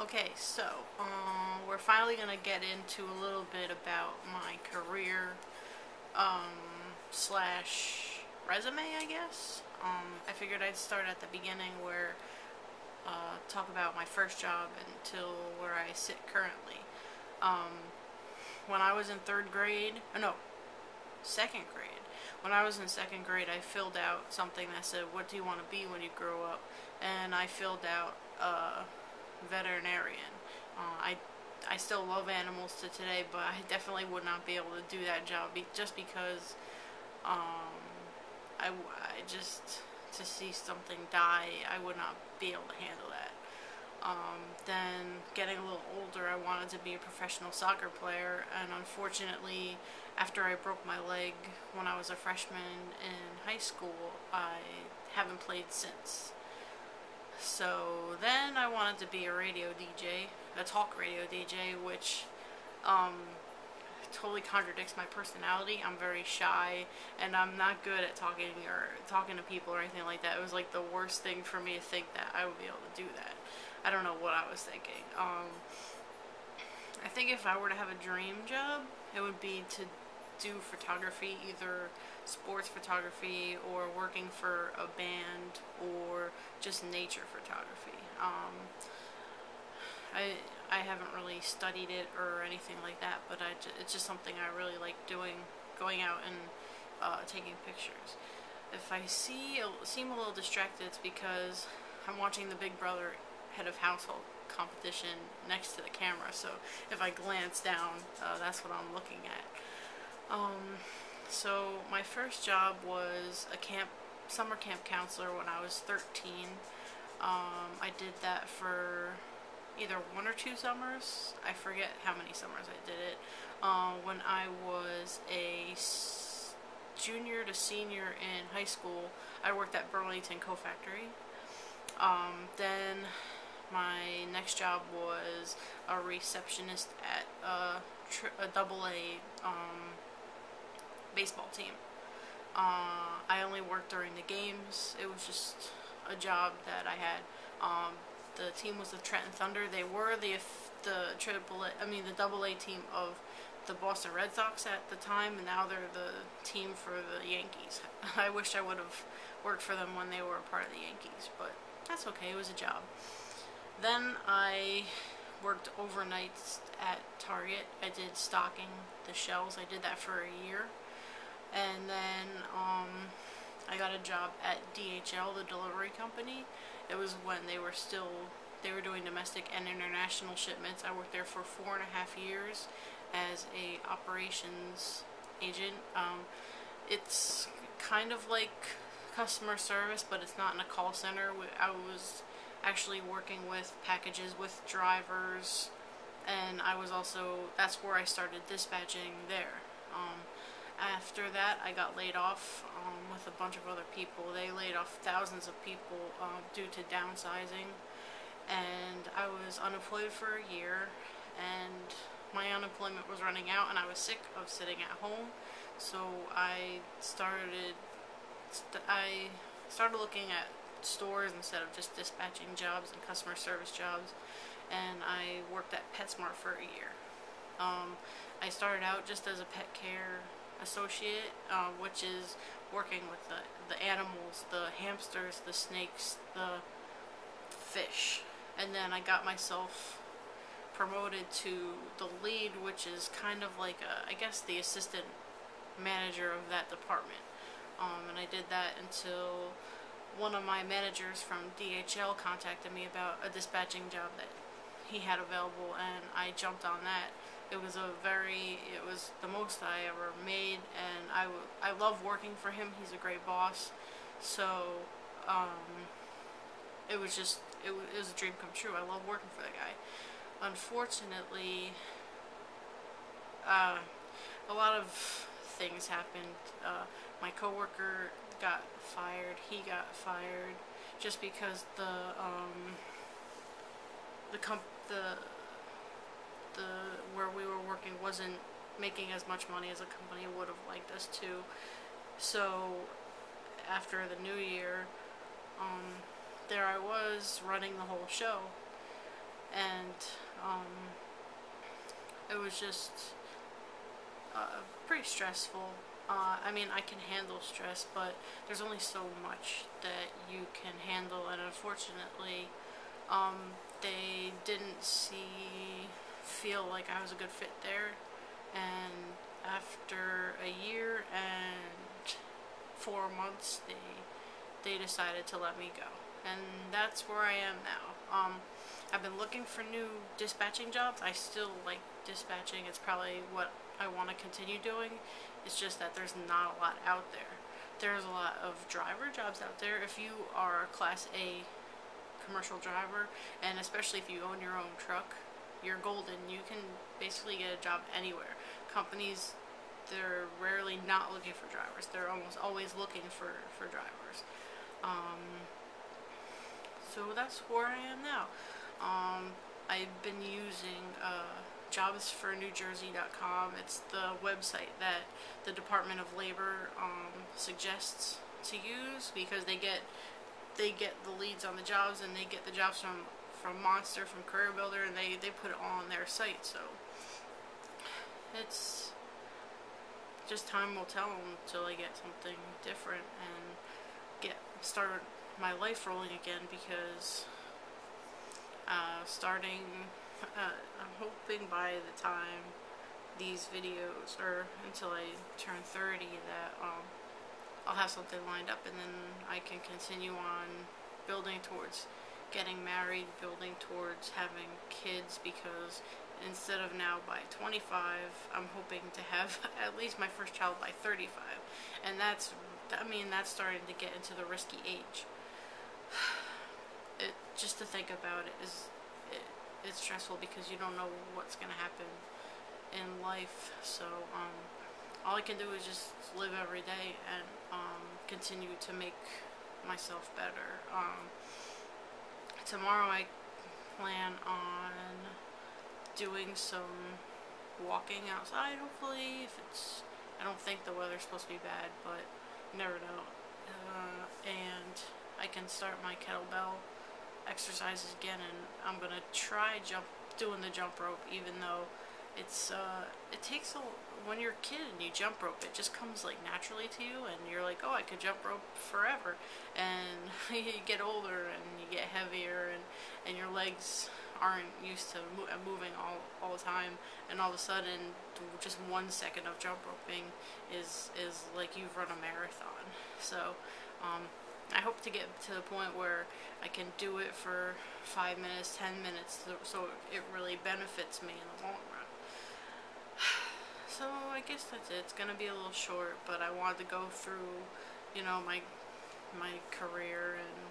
Okay, so we're finally gonna get into a little bit about my career slash resume, I guess. I figured I'd start at the beginning where talk about my first job until where I sit currently. When I was in third grade, no, second grade. When I was in second grade, I filled out something that said, "What do you want to be when you grow up?" And I filled out veterinarian. I still love animals to today, but I definitely would not be able to do that job just because I just to see something die, I would not be able to handle that. Then getting a little older, I wanted to be a professional soccer player, and unfortunately, after I broke my leg when I was a freshman in high school, I haven't played since. So then I wanted to be a radio DJ, a talk radio DJ, which um, totally contradicts my personality. I'm very shy, and I'm not good at talking to people or anything like that. It was like the worst thing for me to think that I would be able to do that. I don't know what I was thinking. I think if I were to have a dream job, it would be to do photography, either sports photography or working for a band or just nature photography. I haven't really studied it or anything like that, but it's just something I really like doing, going out and taking pictures. If I seem a little distracted, it's because I'm watching the Big Brother head of household competition next to the camera, so if I glance down, that's what I'm looking at. So my first job was a summer camp counselor when I was 13. I did that for either one or two summers. I forget how many summers I did it. When I was a junior to senior in high school, I worked at Burlington Co-Factory. Then my next job was a receptionist at a double A baseball team. I only worked during the games. It was just a job that I had. The team was the Trenton Thunder. They were the double A team of the Boston Red Sox at the time, and now they're the team for the Yankees. I wish I would have worked for them when they were a part of the Yankees, but that's okay. It was a job. Then I worked overnights at Target. I did stocking the shelves. I did that for a year. And then I got a job at DHL, the delivery company. It was when they were doing domestic and international shipments. I worked there for 4.5 years as a operations agent. It's kind of like customer service, but it's not in a call center. I was actually working with packages with drivers, and that's where I started dispatching there. After that, I got laid off with a bunch of other people. They laid off thousands of people due to downsizing, and I was unemployed for a year, and my unemployment was running out, and I was sick of sitting at home, so I started looking at stores instead of just dispatching jobs and customer service jobs, and I worked at Petsmart for a year. I started out just as a pet care associate, which is working with the animals, the hamsters, the snakes, the fish, and then I got myself promoted to the lead, which is kind of like I guess the assistant manager of that department. And I did that until one of my managers from DHL contacted me about a dispatching job that he had available, and I jumped on that. It was the most I ever made, and I love working for him. He's a great boss. So it was a dream come true. I love working for that guy. Unfortunately, a lot of things happened. My coworker got fired. He got fired just because the where we were working wasn't making as much money as a company would have liked us to. So after the new year, there I was running the whole show, and it was just pretty stressful. I mean, I can handle stress, but there's only so much that you can handle, and unfortunately, they didn't feel like I was a good fit there, and after a year and 4 months, they decided to let me go, and that's where I am now. I've been looking for new dispatching jobs. I still like dispatching. It's probably what I want to continue doing. It's just that there's not a lot out there. There's a lot of driver jobs out there. If you are a Class A commercial driver, and especially if you own your own truck, you're golden. You can basically get a job anywhere. Companies, they're rarely not looking for drivers. They're almost always looking for drivers. So that's where I am now. I've been using jobsfornewjersey.com. It's the website that the Department of Labor suggests to use, because they get the leads on the jobs, and they get the jobs from Monster, from Career Builder, and they put it all on their site. So it's just time will tell until I get something different and start my life rolling again, because I'm hoping by the time these videos, or until I turn 30, that I'll have something lined up, and then I can continue on building towards getting married, building towards having kids, because instead of now by 25, I'm hoping to have at least my first child by 35, and that's starting to get into the risky age. Just to think about it it's stressful, because you don't know what's gonna happen in life. So all I can do is just live every day and continue to make myself better. Tomorrow I plan on doing some walking outside, hopefully. I don't think the weather's supposed to be bad, but you never know. And I can start my kettlebell exercises again, and I'm gonna try doing the jump rope, even though it takes when you're a kid and you jump rope, it just comes like naturally to you, and you're like, oh, I could jump rope forever. And you get older and you get heavier, and your legs aren't used to moving all the time, and all of a sudden just 1 second of jump roping is like you've run a marathon. So I hope to get to the point where I can do it for 5 minutes, 10 minutes, so it really benefits me in the long run. So I guess that's it. It's gonna be a little short, but I wanted to go through, my career and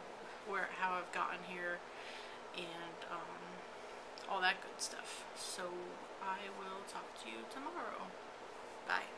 how I've gotten here, and all that good stuff. So I will talk to you tomorrow. Bye.